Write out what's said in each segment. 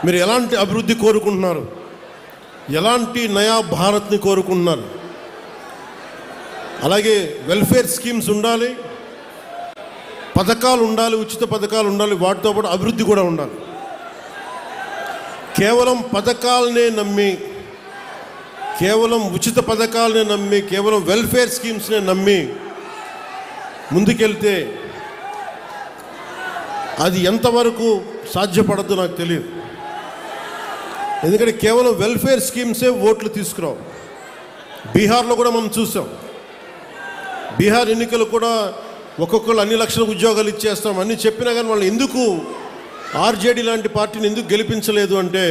మీరు ఎలాంటి అభివృద్ధి కోరుకుంటున్నారు? ఎలాంటి నయా భారత్ని కోరుకుంటున్నారు? అలాగే వెల్ఫేర్ స్కీమ్స్ ఉండాలి, పథకాలు ఉండాలి, ఉచిత పథకాలు ఉండాలి, వాటితో పాటు అభివృద్ధి కూడా ఉండాలి. కేవలం పథకాలనే నమ్మి, కేవలం ఉచిత పథకాలనే నమ్మి, కేవలం వెల్ఫేర్ స్కీమ్స్నే నమ్మి ముందుకెళ్తే అది ఎంతవరకు సాధ్యపడద్దో నాకు తెలియదు. ఎందుకంటే కేవలం వెల్ఫేర్ స్కీమ్సే ఓట్లు తీసుకురావు. బీహార్లో కూడా మనం చూసాం. బీహార్ ఎన్నికలు కూడా ఒక్కొక్కరు అన్ని లక్షల ఉద్యోగాలు ఇచ్చేస్తాం అన్నీ చెప్పినా కానీ వాళ్ళు ఎందుకు ఆర్జేడీ లాంటి పార్టీని ఎందుకు గెలిపించలేదు అంటే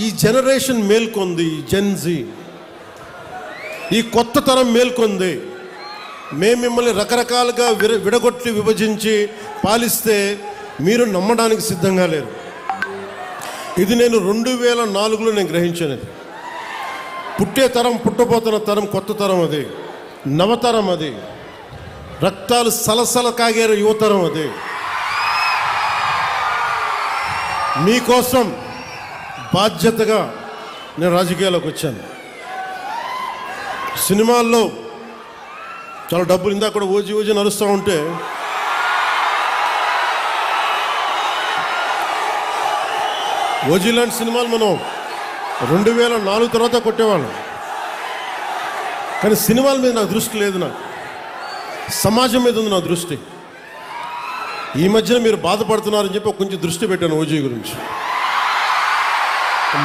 ఈ జనరేషన్ మేల్కొంది, జెన్జీ, ఈ కొత్త తరం మేల్కొంది. మేము మిమ్మల్ని రకరకాలుగా విడగొట్టి విభజించి పాలిస్తే మీరు నమ్మడానికి సిద్ధంగా లేరు. ఇది నేను 2004లో నేను గ్రహించాను. పుట్టే తరం, పుట్టబోతున్న తరం కొత్త తరం, అది నవతరం, అది రక్తాలు సలసల కాగే యువతరం. అది మీకోసం బాధ్యతగా నేను రాజకీయాల్లోకి వచ్చాను. సినిమాల్లో చాలా డబ్బులు, ఇందాక కూడా ఓజీ నడుస్తూ ఉంటే ఓజీ లాంటి సినిమాలు మనం 2004 తర్వాత కొట్టేవాళ్ళం. కానీ సినిమాల మీద నాకు దృష్టి లేదు, నాకు సమాజం మీద ఉంది నా దృష్టి. ఈ మధ్యన మీరు బాధపడుతున్నారని చెప్పి కొంచెం దృష్టి పెట్టాను ఓజీ గురించి.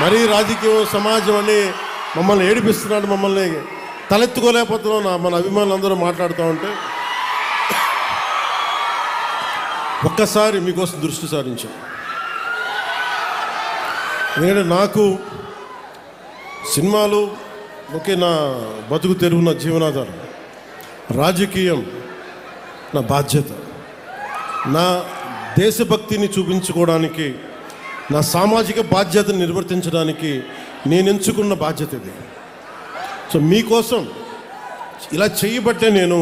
మరీ రాజకీయం, సమాజం అని మమ్మల్ని ఏడిపిస్తున్నాడు, మమ్మల్ని తలెత్తుకోలేకపోతున్నాం మన అభిమానులు అందరూ మాట్లాడుతూ ఉంటే ఒక్కసారి మీకోసం దృష్టి సారించాం. ఎందుకంటే నాకు సినిమాలు ఒకే నా బతుకు తెరువు, నా జీవనాధారం. రాజకీయం నా బాధ్యత, నా దేశభక్తిని చూపించుకోవడానికి, నా సామాజిక బాధ్యతను నిర్వర్తించడానికి నేను ఎంచుకున్న బాధ్యత ఇది. సో మీకోసం ఇలా చేయబట్టే నేను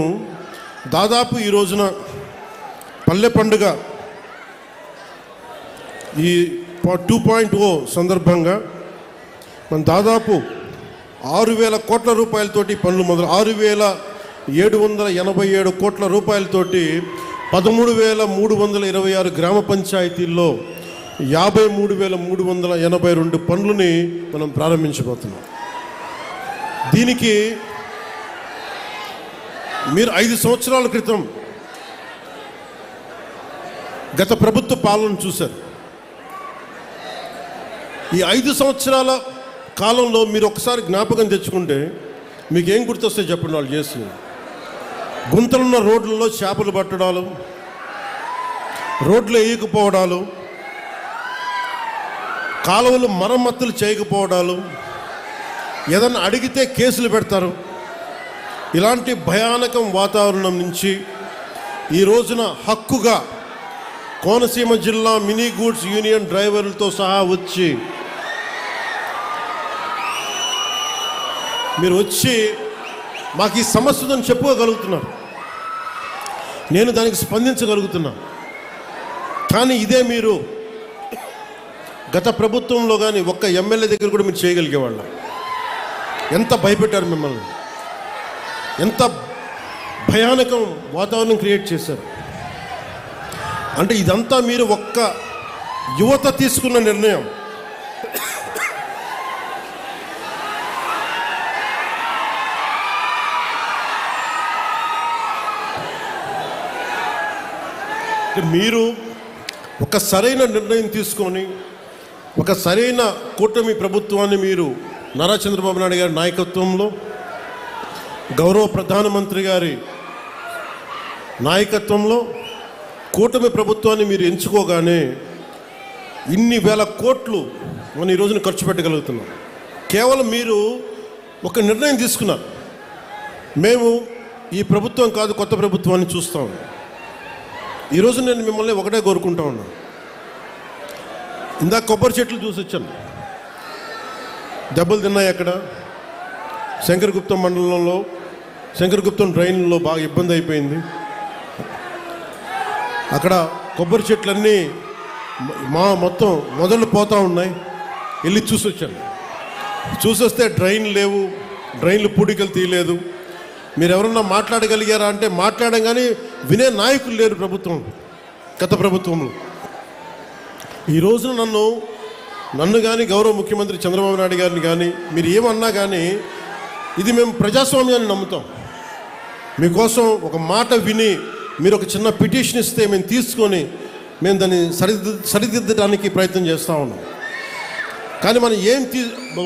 దాదాపు ఈ రోజున పల్లె పండుగ ఈ 2.0 సందర్భంగా మనం దాదాపు 6,000 కోట్ల రూపాయలతోటి పనులు మొదలు, 6,787 కోట్ల రూపాయలతోటి 13,326 గ్రామ పంచాయతీల్లో 53,382 పనులని మనం ప్రారంభించబోతున్నాం. దీనికి మీరు 5 సంవత్సరాల క్రితం గత ప్రభుత్వ పాలన చూశారు. ఈ 5 సంవత్సరాల కాలంలో మీరు ఒకసారి జ్ఞాపకం తెచ్చుకుంటే మీకేం గుర్తొస్తే చెప్పండి. వాళ్ళు చేసి గుంతలున్న రోడ్లలో చేపలు పట్టడాలు, రోడ్లు వేయకపోవడాలు, కాలువలు మరమ్మతులు చేయకపోవడాలు, ఏదన్నా అడిగితే కేసులు పెడతారు. ఇలాంటి భయానకం వాతావరణం నుంచి ఈ రోజున హక్కుగా కోనసీమ జిల్లా మినీ గూడ్స్ యూనియన్ డ్రైవర్లతో సహా వచ్చి మీరు వచ్చి మాకు ఈ సమస్య ఉందని చెప్పుకోగలుగుతున్నారు. నేను దానికి స్పందించగలుగుతున్నా. కానీ ఇదే మీరు గత ప్రభుత్వంలో కానీ ఒక్క ఎమ్మెల్యే దగ్గర కూడా మీరు చేయగలిగేవాళ్ళ. ఎంత భయపెట్టారు మిమ్మల్ని, ఎంత భయానకం వాతావరణం క్రియేట్ చేశారు. అంటే ఇదంతా మీరు ఒక్క యువత తీసుకున్న నిర్ణయం. మీరు ఒక సరైన నిర్ణయం తీసుకొని ఒక సరైన కూటమి ప్రభుత్వాన్ని మీరు నారా చంద్రబాబు నాయుడు గారి నాయకత్వంలో, గౌరవ ప్రధానమంత్రి గారి నాయకత్వంలో కూటమి ప్రభుత్వాన్ని మీరు ఎంచుకోగానే ఇన్ని వేల కోట్లు మనం ఈ రోజున ఖర్చు పెట్టగలుగుతున్నాం. కేవలం మీరు ఒక నిర్ణయం తీసుకున్నారు, మేము ఈ ప్రభుత్వం కాదు కొత్త ప్రభుత్వాన్ని చూస్తాం. ఈరోజు నేను మిమ్మల్ని ఒకటే కోరుకుంటా ఉన్నాను. ఇందాక కొబ్బరి చెట్లు చూసి వచ్చాను, దెబ్బలు తిన్నాయి. అక్కడ శంకరగుప్తం మండలంలో శంకరగుప్తం డ్రైన్లో బాగా ఇబ్బంది అయిపోయింది. అక్కడ కొబ్బరి చెట్లన్నీ మొత్తం మొదలు పోతూ ఉన్నాయి. వెళ్ళి చూసొచ్చాను. చూసొస్తే డ్రైన్ లేవు, డ్రైన్లు పూడికలు తీయలేదు. మీరు ఎవరన్నా మాట్లాడగలిగారా అంటే మాట్లాడడం, కానీ వినే నాయకులు లేరు ప్రభుత్వం, గత ప్రభుత్వంలో. ఈ రోజున నన్ను కానీ గౌరవ ముఖ్యమంత్రి చంద్రబాబు నాయుడు గారిని కానీ మీరు ఏమన్నా కానీ, ఇది మేము ప్రజాస్వామ్యాన్ని నమ్ముతాం. మీకోసం ఒక మాట విని మీరు ఒక చిన్న పిటిషన్ ఇస్తే మేము తీసుకొని మేము దాన్ని సరిదిద్దడానికి ప్రయత్నం చేస్తూ ఉన్నాం. కానీ మనం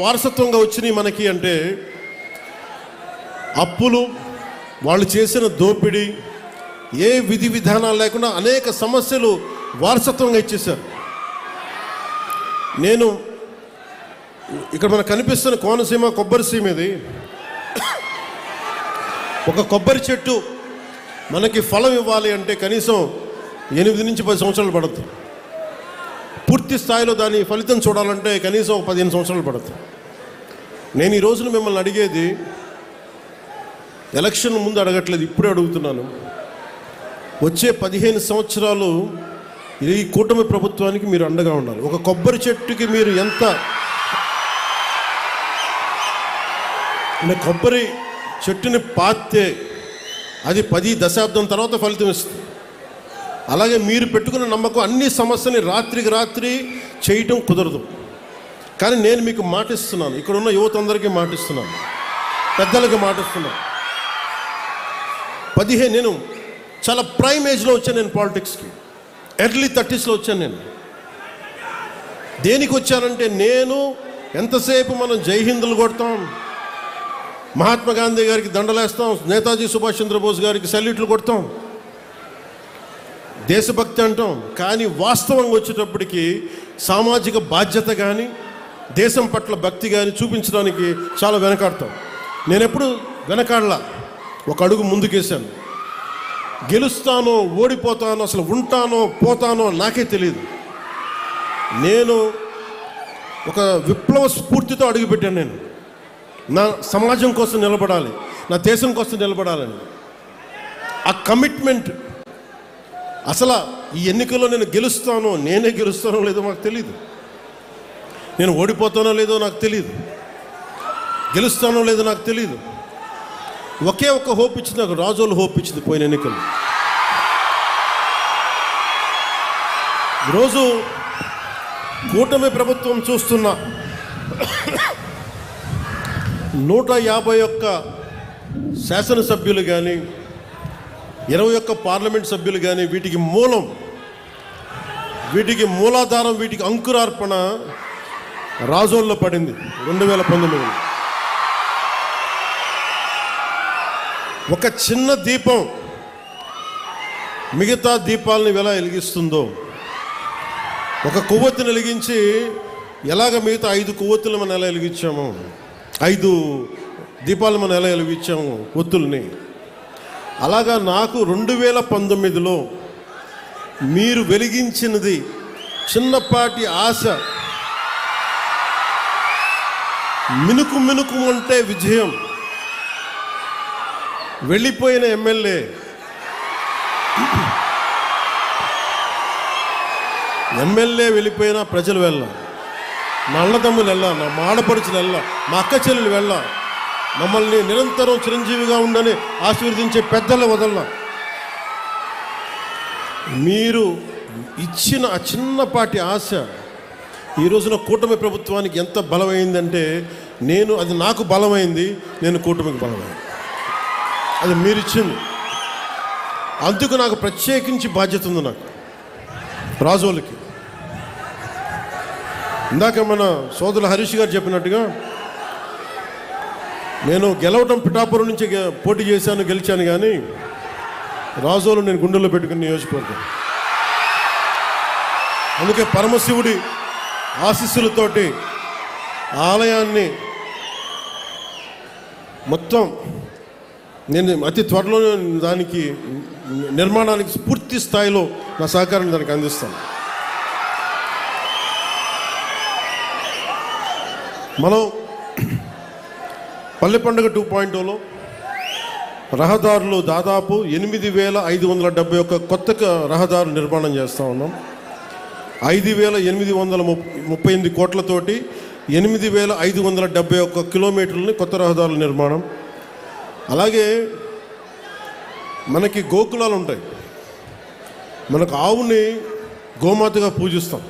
వారసత్వంగా వచ్చినాయి మనకి అంటే అప్పులు, వాళ్ళు చేసిన దోపిడీ, ఏ విధి విధానాలు లేకుండా అనేక సమస్యలు వారసత్వంగా ఇచ్చేశారు. నేను ఇక్కడ మనకు కనిపిస్తున్న కోనసీమ కొబ్బరి సీమ ఇది. ఒక కొబ్బరి చెట్టు మనకి ఫలం ఇవ్వాలి అంటే కనీసం 8 నుంచి 10 సంవత్సరాలు పడుతుంది. పూర్తి స్థాయిలో దాని ఫలితం చూడాలంటే కనీసం 15 సంవత్సరాలు పడుతుంది. నేను ఈ రోజున మిమ్మల్ని అడిగేది, ఎలక్షన్ ముందు అడగట్లేదు, ఇప్పుడే అడుగుతున్నాను. వచ్చే 15 సంవత్సరాలు ఈ కూటమి ప్రభుత్వానికి మీరు అండగా ఉండాలి. ఒక కొబ్బరి చెట్టుకి మీరు ఎంత కొబ్బరి చెట్టుని పాతే అది 10 దశాబ్దం తర్వాత ఫలితం ఇస్తుంది. అలాగే మీరు పెట్టుకున్న నమ్మకం అన్ని సమస్యని రాత్రికి రాత్రి చేయటం కుదరదు. కానీ నేను మీకు మాటిస్తున్నాను, ఇక్కడ ఉన్న యువత అందరికీ మాటిస్తున్నాను, పెద్దలకు మాటిస్తున్నాను. నేను చాలా ప్రైమ్ ఏజ్లో వచ్చాను. నేను పాలిటిక్స్కి ఎర్లీ 30sలో వచ్చాను. నేను దేనికి వచ్చానంటే, నేను ఎంతసేపు మనం జై హిందులు కొడతాం, మహాత్మా గాంధీ గారికి దండలేస్తాం, నేతాజీ సుభాష్ చంద్రబోస్ గారికి సల్యూట్లు కొడతాం, దేశభక్తి అంటాం. కానీ వాస్తవంగా వచ్చేటప్పటికి సామాజిక బాధ్యత కానీ దేశం పట్ల భక్తి కానీ చూపించడానికి చాలా వెనకాడతాం. నేను ఎప్పుడు వెనకాడలా, ఒక అడుగు ముందుకేశాను. గెలుస్తానో ఓడిపోతానో, అసలు ఉంటానో పోతానో నాకే తెలియదు. నేను ఒక విప్లవ స్ఫూర్తితో అడుగుపెట్టాను. నేను నా సమాజం కోసం నిలబడాలి, నా దేశం కోసం నిలబడాలని ఆ కమిట్మెంట్. అసలు ఈ ఎన్నికల్లో నేను నేనే గెలుస్తానో లేదో నాకు తెలియదు, నేను ఓడిపోతానో లేదో నాకు తెలియదు, గెలుస్తానో లేదో నాకు తెలియదు. ఒకే ఒక్క హోప్ ఇచ్చింది నాకు, రాజోలు హోప్ ఇచ్చింది పోయిన ఎన్నికలు. ఈరోజు కూటమి ప్రభుత్వం చూస్తున్న 151 శాసనసభ్యులు కానీ 21 పార్లమెంట్ సభ్యులు కానీ, వీటికి మూలాధారం, వీటికి అంకురార్పణ రాజోల్లో పడింది 2019. ఒక చిన్న దీపం మిగతా దీపాలని ఎలా వెలిగిస్తుందో, ఒక కొవ్వొత్తిని వెలిగించి ఎలాగ మిగతా 5 కొవ్వొత్తులు మనం ఎలా వెలిగించాము, 5 దీపాలు మనం ఎలా వెలిగించాము ఒత్తుల్ని, అలాగా నాకు 2019లో మీరు వెలిగించినది చిన్నపాటి ఆశ, మినుకు అంటే విజయం. వెళ్ళిపోయిన ఎమ్మెల్యే, వెళ్ళిపోయినా ప్రజలు వెళ్ళ, నా అన్నదమ్ములు వెళ్ళ, నా మాడపడుచులు వెళ్ళ, మా అక్క చెల్లెలు వెళ్ళ, మమ్మల్ని నిరంతరం చిరంజీవిగా ఉండని ఆశీర్వదించే పెద్దల వదల. మీరు ఇచ్చిన ఆ చిన్నపాటి ఆశ ఈ రోజున కూటమి ప్రభుత్వానికి ఎంత బలమైందంటే, అది నాకు బలమైంది, నేను కూటమికి బలమైంది. అది మీరు ఇచ్చింది. అందుకు నాకు ప్రత్యేకించి బాధ్యత ఉంది. నాకు రాజోలకి ఇందాక మన సోదరులు హరీష్ గారు చెప్పినట్టుగా, నేను గెలవటం పిఠాపురం నుంచి పోటీ చేశాను, గెలిచాను. కానీ రాజోలు నేను గుండెల్లో పెట్టుకుని నియోజకవర్గం. అందుకే పరమశివుడి ఆశీస్సులతోటి ఆలయాన్ని మొత్తం నేను అతి త్వరలో దానికి నిర్మాణానికి పూర్తి స్థాయిలో నా సహకారాన్ని దానికి అందిస్తాను. మనం పల్లె పండుగ 2.0లో రహదారులు దాదాపు 8,571 కొత్త రహదారులు నిర్మాణం చేస్తూ ఉన్నాం. 5,838 కోట్లతోటి 8,571 కిలోమీటర్లని కొత్త రహదారుల నిర్మాణం. అలాగే మనకి గోకులాలు ఉంటాయి. మనకు ఆవుని గోమాతగా పూజిస్తాం.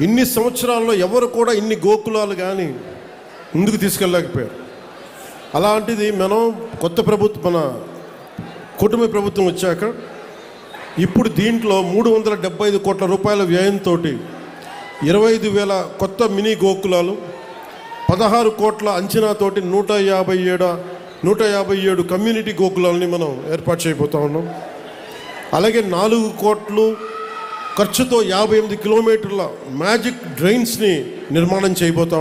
ఇన్ని సంవత్సరాల్లో ఎవరు కూడా ఇన్ని గోకులాలు కానీ ముందుకు తీసుకెళ్ళలేకపోయారు. అలాంటిది మనం కొత్త ప్రభుత్వం, మన కుటుంబ ప్రభుత్వం వచ్చాక ఇప్పుడు దీంట్లో 375 కోట్ల రూపాయల వ్యయంతో 25,000 కొత్త మినీ గోకులాలు, 16 కోట్ల అంచనాతోటి 157 కమ్యూనిటీ గోకులాలని మనం ఏర్పాటు చేయబోతా ఉన్నాం. అలాగే 4 కోట్లు ఖర్చుతో 58 కిలోమీటర్ల మ్యాజిక్ డ్రైన్స్ని నిర్మాణం చేయబోతా ఉన్నాం.